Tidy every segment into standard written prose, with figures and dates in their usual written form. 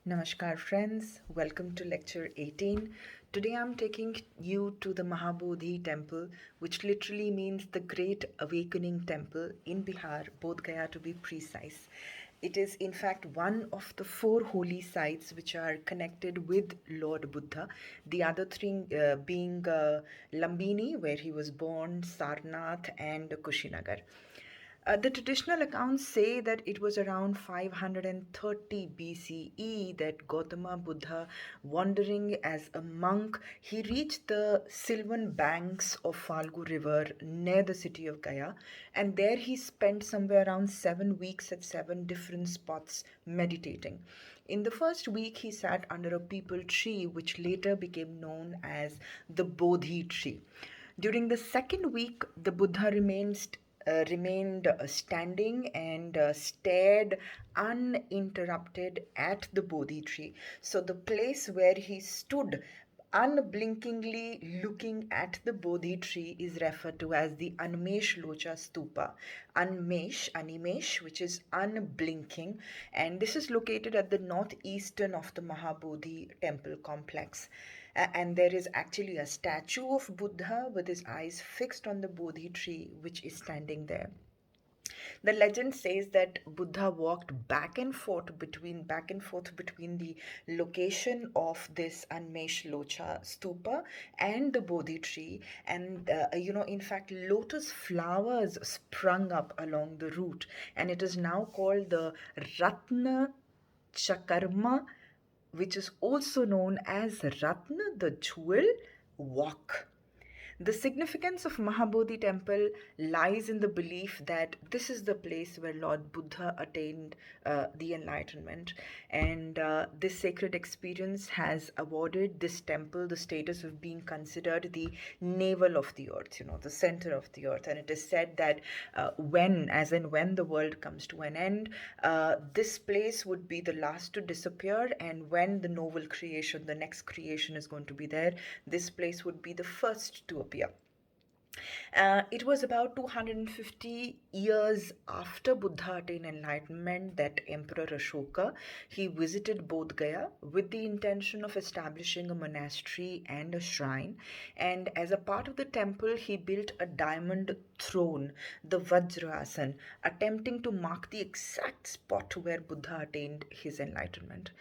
Namaskar friends, welcome to lecture 18. Today I'm taking you to the Mahabodhi Temple, which literally means the Great Awakening Temple in Bihar, Bodh Gaya to be precise. It is in fact one of the four holy sites which are connected with Lord Buddha, the other three being Lambini, where he was born, Sarnath, and Kushinagar. The traditional accounts say that it was around 530 BCE that Gautama Buddha, wandering as a monk, he reached the sylvan banks of Falgu River near the city of Gaya, and there he spent somewhere around 7 weeks at seven different spots meditating. In the first week, he sat under a peepal tree, which later became known as the Bodhi tree. During the second week, the Buddha remained standing and stared uninterrupted at the Bodhi tree. So, the place where he stood unblinkingly looking at the Bodhi tree is referred to as the Anmesh Locha Stupa. Animesh, which is unblinking, and this is located at the northeastern of the Mahabodhi temple complex. And there is actually a statue of Buddha with his eyes fixed on the Bodhi tree, which is standing there. The legend says that Buddha walked back and forth between the location of this Anmesh Locha stupa and the Bodhi tree, and in fact, lotus flowers sprung up along the route, and it is now called the Ratna Chakarma, which is also known as Ratna the Jewel Walk. The significance of Mahabodhi Temple lies in the belief that this is the place where Lord Buddha attained the enlightenment. And this sacred experience has awarded this temple the status of being considered the navel of the earth, the center of the earth. And it is said that when the world comes to an end, this place would be the last to disappear. And when the novel creation, the next creation is going to be there, this place would be the first to appear. It was about 250 years after Buddha attained enlightenment that Emperor Ashoka he visited Bodh Gaya with the intention of establishing a monastery and a shrine. And as a part of the temple, he built a diamond throne, the Vajrasan, attempting to mark the exact spot where Buddha attained his enlightenment.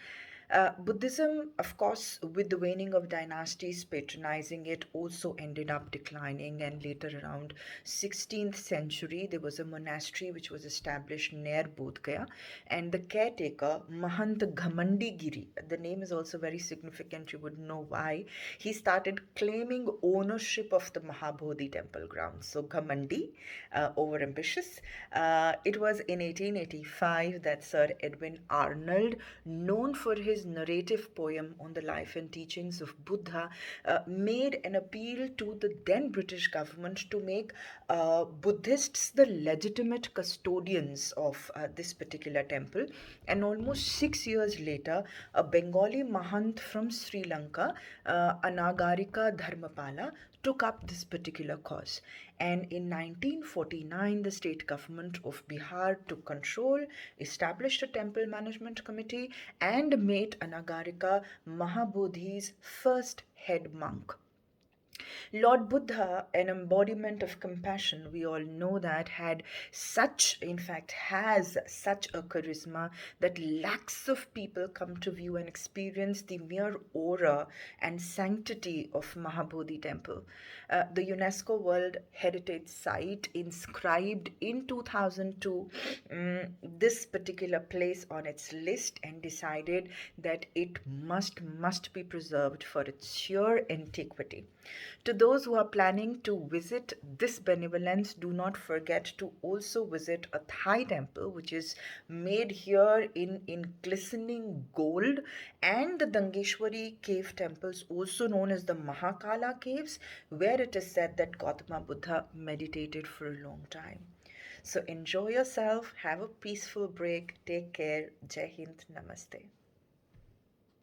Buddhism, of course, with the waning of dynasties patronizing it, also ended up declining. And later, around 16th century, there was a monastery which was established near Bodh Gaya, and the caretaker Mahant Ghamandi Giri. The name is also very significant. You would know why. He started claiming ownership of the Mahabodhi temple grounds. So Ghamandi, overambitious. It was in 1885 that Sir Edwin Arnold, known for his narrative poem on the life and teachings of Buddha, made an appeal to the then British government to make Buddhists the legitimate custodians of this particular temple. And almost 6 years later, a Bengali Mahant from Sri Lanka, Anagarika Dharmapala, took up this particular cause. And in 1949, the state government of Bihar took control, established a temple management committee, and made Anagarika Mahabodhi's first head monk. Lord Buddha, an embodiment of compassion, we all know that, has such a charisma that lakhs of people come to view and experience the mere aura and sanctity of Mahabodhi Temple. The UNESCO World Heritage Site inscribed in 2002 this particular place on its list and decided that it must be preserved for its sheer antiquity. To those who are planning to visit this benevolence, do not forget to also visit a Thai temple which is made here in glistening gold, and the Dangeshwari cave temples, also known as the Mahakala caves, where it is said that Gautama Buddha meditated for a long time. So enjoy yourself, have a peaceful break, take care, Jai Hind, Namaste.